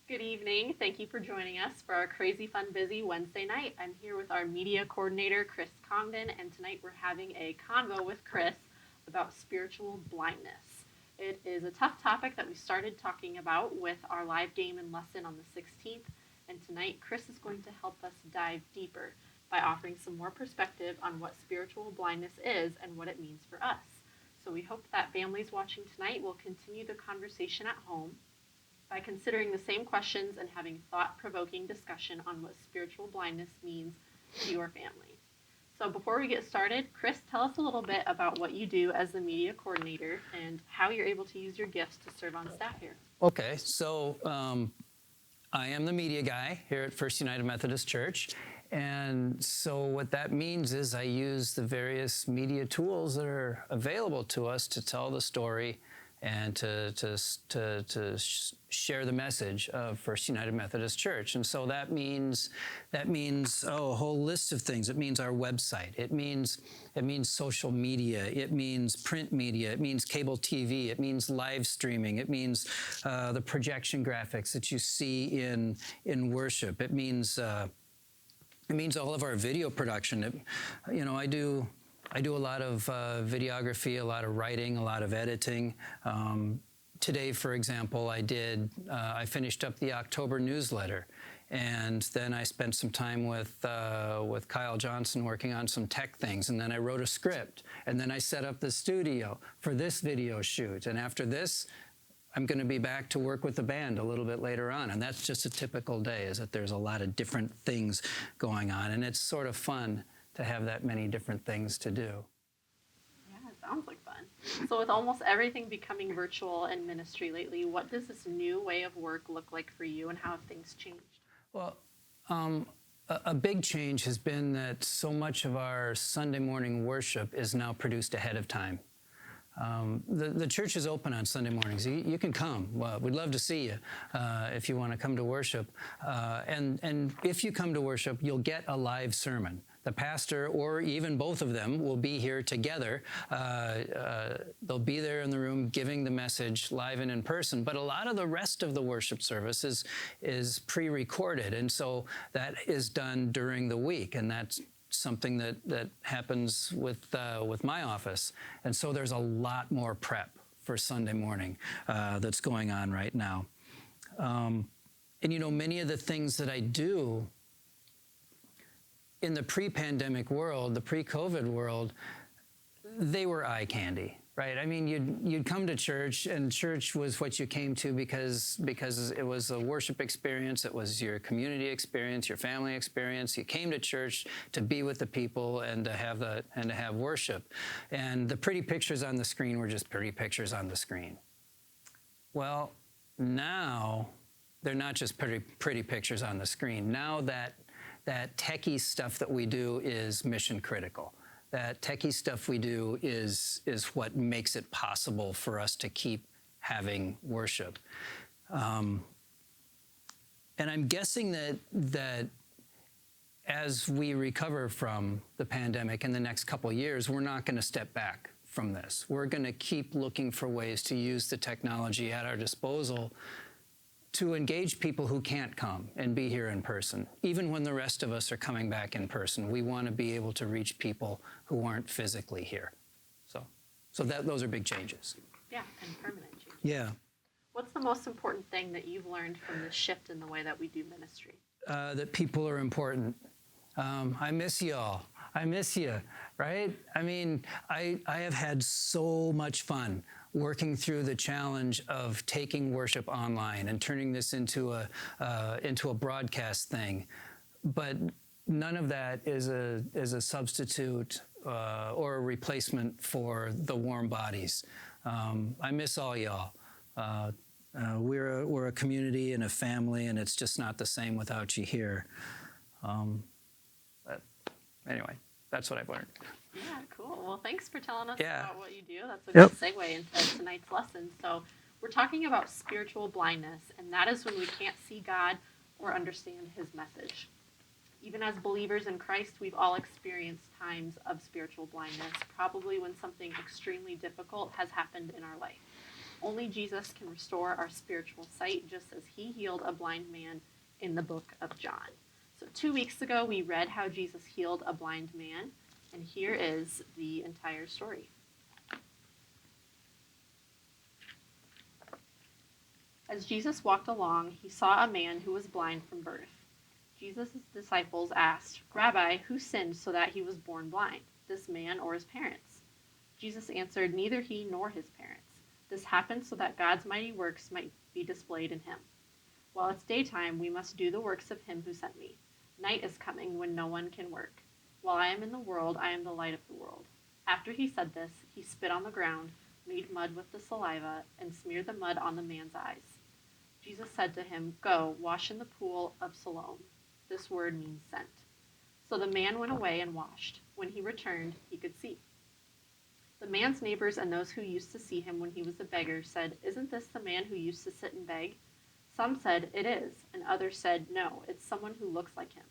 Good evening. Thank you for joining us for our Crazy Fun Busy Wednesday night. I'm here with our media coordinator, Chris Congdon, and tonight we're having a convo with Chris about spiritual blindness. It is a tough topic that we started talking about with our live game and lesson on the 16th, and tonight Chris is going to help us dive deeper by offering some more perspective on what spiritual blindness is and what it means for us. So we hope that families watching tonight will continue the conversation at home by considering the same questions and having thought-provoking discussion on what spiritual blindness means to your family. So before we get started, Chris, tell us a little bit about what you do as the media coordinator and how you're able to use your gifts to serve on staff here. Okay, so I am the media guy here at First United Methodist Church. And so what that means is I use the various media tools that are available to us to tell the story and to share the message of First United Methodist Church. And so that means a whole list of things. It means our website. It means social media. It means print media. It means cable TV. It means live streaming. It means the projection graphics that you see in worship. It means all of our video production. I do a lot of videography, a lot of writing, a lot of editing. Today, for example, I finished up the October newsletter, and then I spent some time with Kyle Johnson working on some tech things, and then I wrote a script, and then I set up the studio for this video shoot, and after this, I'm going to be back to work with the band a little bit later on, and that's just a typical day, is that there's a lot of different things going on, and it's sort of fun to have that many different things to do. Yeah, it sounds like fun. So with almost everything becoming virtual in ministry lately, what does this new way of work look like for you, and how have things changed? Well, a big change has been that so much of our Sunday morning worship is now produced ahead of time. The church is open on Sunday mornings. You can come. We'd love to see you if you want to come to worship. And if you come to worship, you'll get a live sermon. The pastor, or even both of them, will be here together. They'll be there in the room giving the message live and in person. But a lot of the rest of the worship service is pre-recorded, and so that is done during the week, and that's something that happens with my office. And so there's a lot more prep for Sunday morning that's going on right now. And many of the things that I do in the pre-pandemic world, the pre-COVID world, they were eye candy, right? I mean, you'd come to church, and church was what you came to because it was a worship experience. It was your community experience, your family experience. You came to church to be with the people and to have worship. And the pretty pictures on the screen were just pretty pictures on the screen. Well, now they're not just pretty pictures on the screen. Now that techie stuff that we do is mission critical. That techie stuff we do is what makes it possible for us to keep having worship. And I'm guessing that as we recover from the pandemic in the next couple of years, we're not going to step back from this. We're going to keep looking for ways to use the technology at our disposal to engage people who can't come and be here in person. Even when the rest of us are coming back in person, we want to be able to reach people who aren't physically here. So those are big changes. Yeah, and permanent changes. Yeah. What's the most important thing that you've learned from this shift in the way that we do ministry? That people are important. I miss y'all. I miss you, right? I mean, I have had so much fun working through the challenge of taking worship online and turning this into a broadcast thing. But none of that is a substitute or a replacement for the warm bodies. I miss all y'all. We're a community and a family, and it's just not the same without you here. But anyway, that's what I've learned. Yeah, cool. Well, thanks for telling us about what you do. That's a Yep. good segue into tonight's lesson. So we're talking about spiritual blindness, and that is when we can't see God or understand his message. Even as believers in Christ, we've all experienced times of spiritual blindness, probably when something extremely difficult has happened in our life. Only Jesus can restore our spiritual sight, just as he healed a blind man in the book of John. So 2 weeks ago, we read how Jesus healed a blind man, and here is the entire story. As Jesus walked along, he saw a man who was blind from birth. Jesus' disciples asked, "Rabbi, who sinned so that he was born blind, this man or his parents?" Jesus answered, "Neither he nor his parents. This happened so that God's mighty works might be displayed in him. While it's daytime, we must do the works of him who sent me. Night is coming when no one can work. While I am in the world, I am the light of the world." After he said this, he spit on the ground, made mud with the saliva, and smeared the mud on the man's eyes. Jesus said to him, "Go, wash in the pool of Siloam." This word means sent. So the man went away and washed. When he returned, he could see. The man's neighbors and those who used to see him when he was a beggar said, "Isn't this the man who used to sit and beg?" Some said, "It is," and others said, "No, it's someone who looks like him."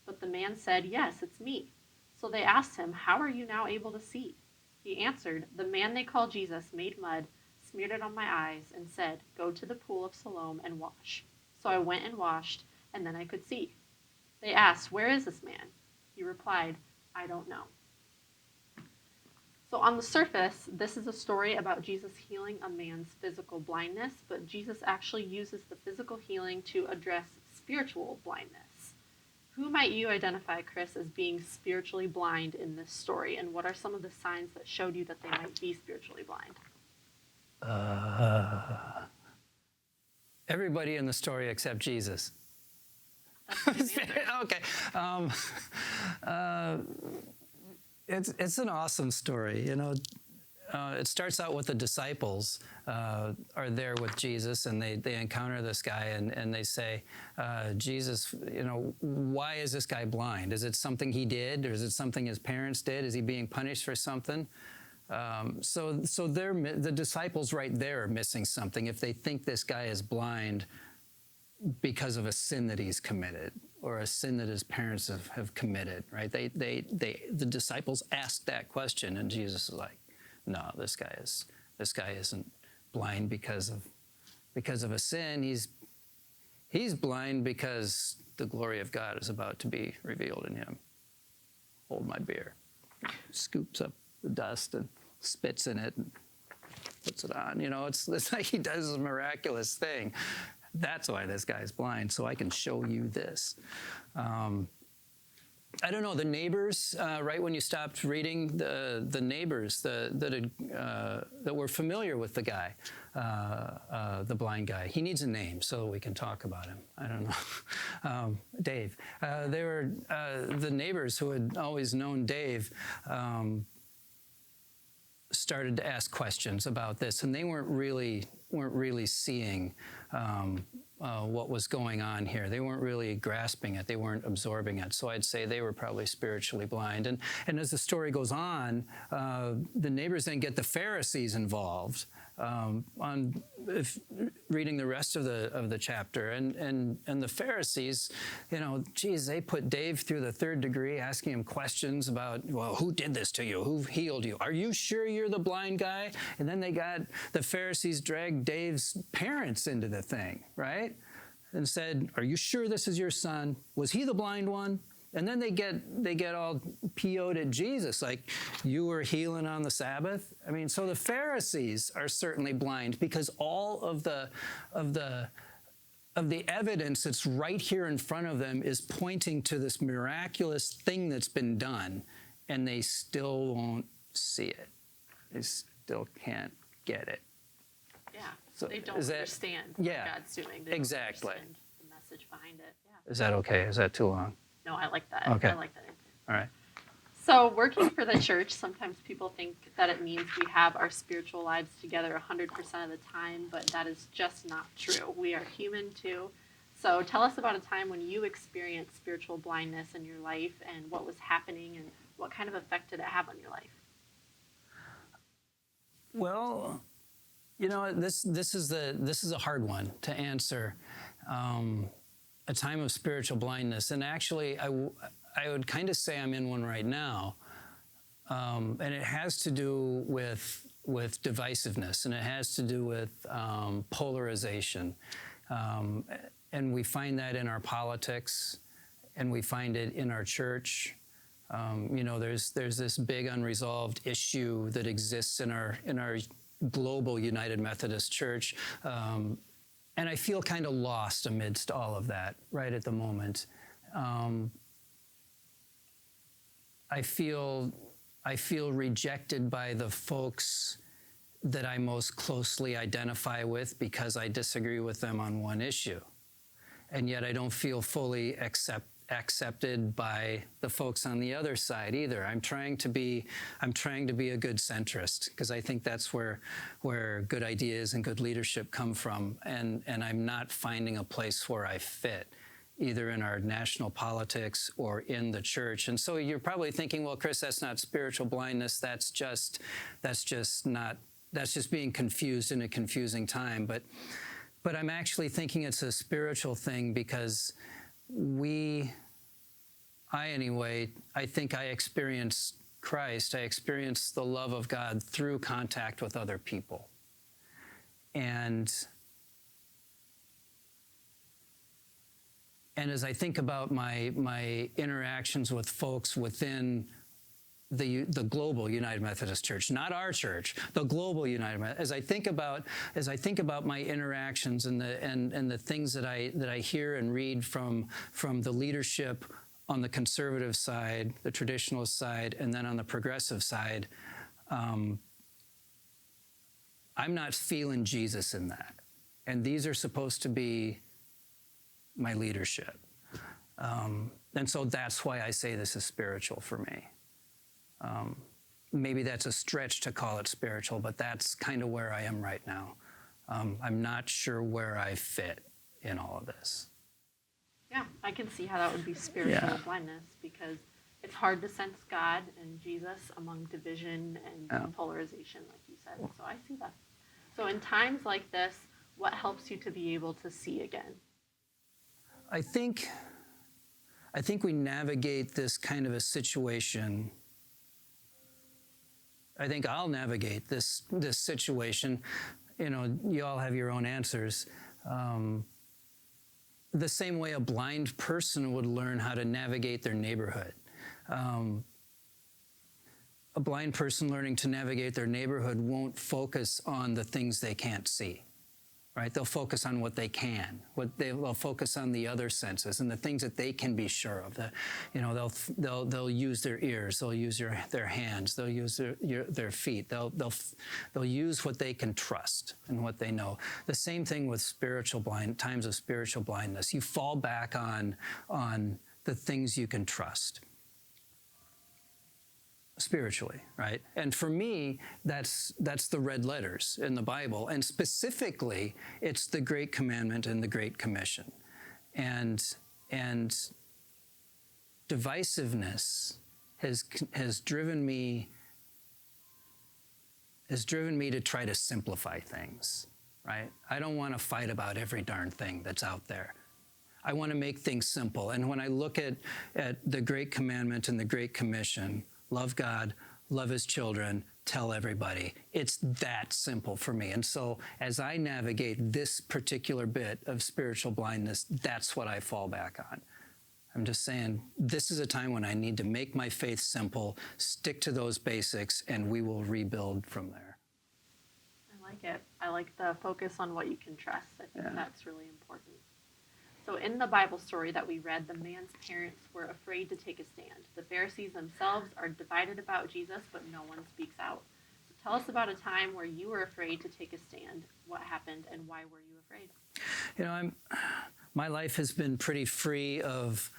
But the man said, "Yes, it's me." So they asked him, "How are you now able to see?" He answered, "The man they call Jesus made mud, smeared it on my eyes, and said, 'Go to the pool of Siloam and wash.' So I went and washed, and then I could see." They asked, "Where is this man?" He replied, "I don't know." So on the surface, this is a story about Jesus healing a man's physical blindness, but Jesus actually uses the physical healing to address spiritual blindness. Who might you identify, Chris, as being spiritually blind in this story, and what are some of the signs that showed you that they might be spiritually blind? Everybody in the story except Jesus. That's the answer. Okay. It's an awesome story. It starts out with the disciples are there with Jesus, and they encounter this guy, and they say, "Jesus, why is this guy blind? Is it something he did, or is it something his parents did? Is he being punished for something?" So the disciples right there are missing something if they think this guy is blind because of a sin that he's committed or a sin that his parents have committed, right? The disciples asked that question, and Jesus is like, "No, this guy isn't blind because of a sin. He's blind because the glory of God is about to be revealed in him." Hold my beer. Scoops up the dust and spits in it and puts it on. It's like he does a miraculous thing. That's why this guy's blind, so I can show you this. I don't know, the neighbors, right when you stopped reading, the neighbors that were familiar with the guy, the blind guy. He needs a name so we can talk about him. I don't know. Dave. They were the neighbors who had always known Dave, started to ask questions about this, and they weren't really seeing what was going on here. They weren't really grasping it. They weren't absorbing it. So I'd say they were probably spiritually blind. And as the story goes on, the neighbors then get the Pharisees involved reading the rest of the chapter. And the Pharisees, they put Dave through the third degree, asking him questions about, well, who did this to you? Who healed you? Are you sure you're the blind guy? And then the Pharisees dragged Dave's parents into the thing, right? And said, "Are you sure this is your son? Was he the blind one?" And then they get all PO'd at Jesus, like, "You were healing on the Sabbath?" I mean, so the Pharisees are certainly blind because all of the evidence that's right here in front of them is pointing to this miraculous thing that's been done, and they still won't see it. They still can't get it. Yeah, So they don't understand what God's doing. They exactly. don't understand the message behind it. Yeah. Is that okay? Is that too long? No, I like that. Okay. I like that answer. All right. So working for the church, sometimes people think that it means we have our spiritual lives together 100% of the time, but that is just not true. We are human too. So tell us about a time when you experienced spiritual blindness in your life and what was happening and what kind of effect did it have on your life? Well, this is a hard one to answer. A time of spiritual blindness, and actually, I would kind of say I'm in one right now, and it has to do with divisiveness, and it has to do with polarization. And we find that in our politics, and we find it in our church. There's this big unresolved issue that exists in our global United Methodist Church, and I feel kind of lost amidst all of that right at the moment. I feel rejected by the folks that I most closely identify with because I disagree with them on one issue. And yet I don't feel fully accepted by the folks on the other side either. I'm trying to be a good centrist because I think that's where good ideas and good leadership come from. And I'm not finding a place where I fit, either in our national politics or in the church. And so you're probably thinking, well, Chris, that's not spiritual blindness. That's just being confused in a confusing time. But I'm actually thinking it's a spiritual thing because I think I experienced Christ. I experienced the love of God through contact with other people. And as I think about my interactions with folks within the global United Methodist Church, not our church, the global United Methodist. As I think about my interactions and the things that I hear and read from the leadership on the conservative side, the traditionalist side, and then on the progressive side, I'm not feeling Jesus in that. And these are supposed to be my leadership. And so that's why I say this is spiritual for me. Maybe that's a stretch to call it spiritual, but that's kind of where I am right now. I'm not sure where I fit in all of this. Yeah, I can see how that would be spiritual blindness because it's hard to sense God and Jesus among division and polarization, like you said. So I see that. So in times like this, what helps you to be able to see again? I think we navigate this kind of a situation. I think I'll navigate this situation. You all have your own answers. The same way a blind person would learn how to navigate their neighborhood. A blind person learning to navigate their neighborhood won't focus on the things they can't see. Right? They'll focus on what they can. They'll focus on the other senses and the things that they can be sure of. They'll use their ears. They'll use their hands. They'll use their feet. They'll use what they can trust and what they know. The same thing with times of spiritual blindness. You fall back on the things you can trust spiritually, right? And for me, that's the red letters in the Bible. And specifically, it's the Great Commandment and the Great Commission. And divisiveness has driven me to try to simplify things, right? I don't want to fight about every darn thing that's out there. I want to make things simple. And when I look at the Great Commandment and the Great Commission, love God, love his children, tell everybody. It's that simple for me. And so as I navigate this particular bit of spiritual blindness, that's what I fall back on. I'm just saying, this is a time when I need to make my faith simple, stick to those basics, and we will rebuild from there. I like it. I like the focus on what you can trust. I think that's really important. So in the Bible story that we read, the man's parents were afraid to take a stand. The Pharisees themselves are divided about Jesus, but no one speaks out. So tell us about a time where you were afraid to take a stand. What happened and why were you afraid? My life has been pretty free of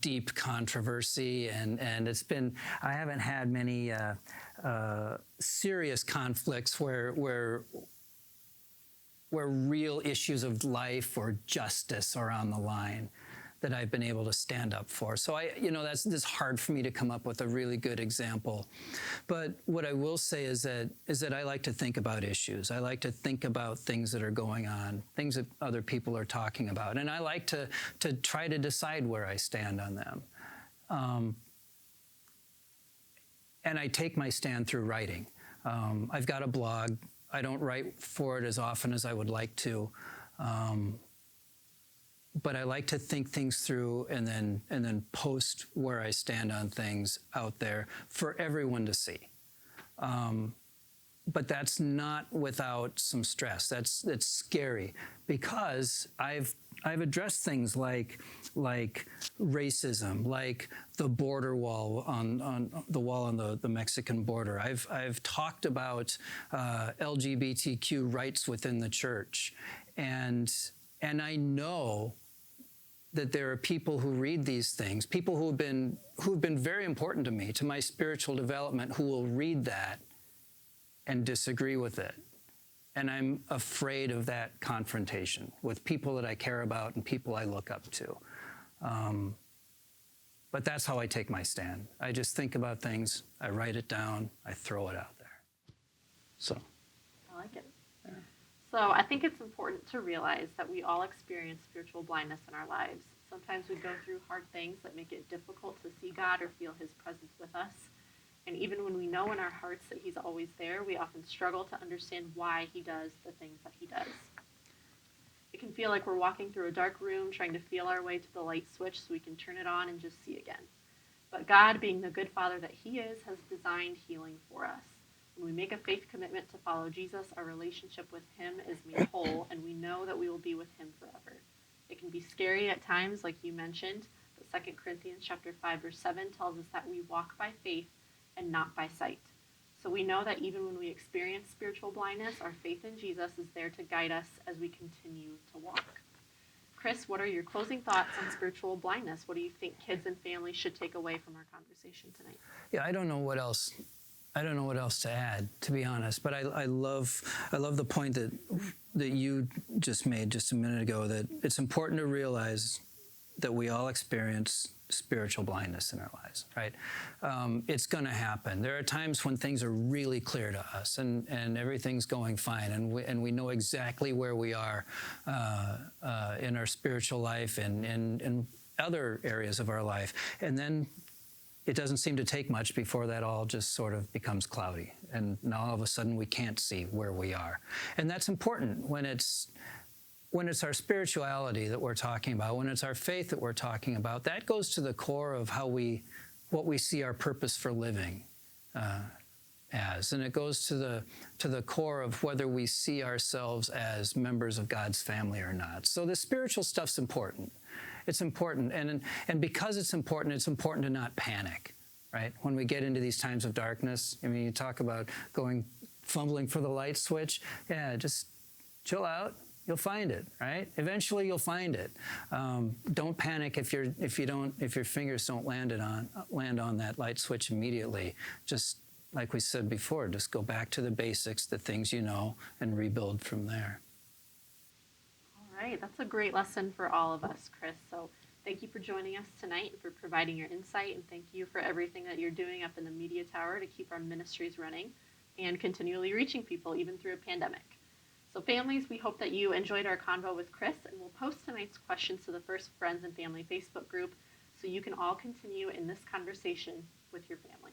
deep controversy, and I haven't had many serious conflicts where real issues of life or justice are on the line that I've been able to stand up for. So that's hard for me to come up with a really good example. But what I will say is that I like to think about issues. I like to think about things that are going on, things that other people are talking about. And I like to try to decide where I stand on them. And I take my stand through writing. I've got a blog. I don't write for it as often as I would like to, but I like to think things through and then post where I stand on things out there for everyone to see. But that's not without some stress. That's scary because I've addressed things like racism, like the border wall on the wall on the Mexican border. I've talked about LGBTQ rights within the church, and I know that there are people who read these things, people who've been very important to me, to my spiritual development, who will read that and disagree with it. And I'm afraid of that confrontation with people that I care about and people I look up to. But that's how I take my stand. I just think about things, I write it down, I throw it out there. So. I like it. Yeah. So I think it's important to realize that we all experience spiritual blindness in our lives. Sometimes we go through hard things that make it difficult to see God or feel his presence with us. And even when we know in our hearts that he's always there, we often struggle to understand why he does the things that he does. It can feel like we're walking through a dark room trying to feel our way to the light switch so we can turn it on and just see again. But God, being the good Father that he is, has designed healing for us. When we make a faith commitment to follow Jesus, our relationship with him is made whole, and we know that we will be with him forever. It can be scary at times, like you mentioned, but 2 Corinthians chapter 5, verse 7 tells us that we walk by faith and not by sight. So we know that even when we experience spiritual blindness, our faith in Jesus is there to guide us as we continue to walk. Chris, what are your closing thoughts on spiritual blindness? What do you think kids and families should take away from our conversation tonight? Yeah, I don't know what else to add, to be honest. But I love the point that you just made just a minute ago, that it's important to realize that we all experience spiritual blindness in our lives, right? It's going to happen. There are times when things are really clear to us and everything's going fine, and we know exactly where we are in our spiritual life and in other areas of our life. And then it doesn't seem to take much before that all just sort of becomes cloudy, and now all of a sudden we can't see where we are. And that's important when it's our spirituality that we're talking about, when it's our faith that we're talking about. That goes to the core of what we see our purpose for living as, and it goes to the core of whether we see ourselves as members of God's family or not. So the spiritual stuff's important. It's important, and because it's important to not panic, right? When we get into these times of darkness, I mean, you talk about fumbling for the light switch. Yeah, just chill out. You'll find it, right? Eventually, you'll find it. Don't panic if your fingers don't land on that light switch immediately. Just like we said before, just go back to the basics, the things you know, and rebuild from there. All right, that's a great lesson for all of us, Chris. So thank you for joining us tonight, for providing your insight, and thank you for everything that you're doing up in the media tower to keep our ministries running and continually reaching people, even through a pandemic. So families, we hope that you enjoyed our convo with Chris, and we'll post tonight's questions to the First Friends and Family Facebook group so you can all continue in this conversation with your family.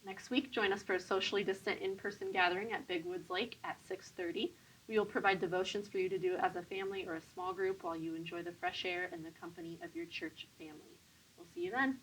Next week, join us for a socially distant in-person gathering at Big Woods Lake at 6:30. We will provide devotions for you to do as a family or a small group while you enjoy the fresh air and the company of your church family. We'll see you then.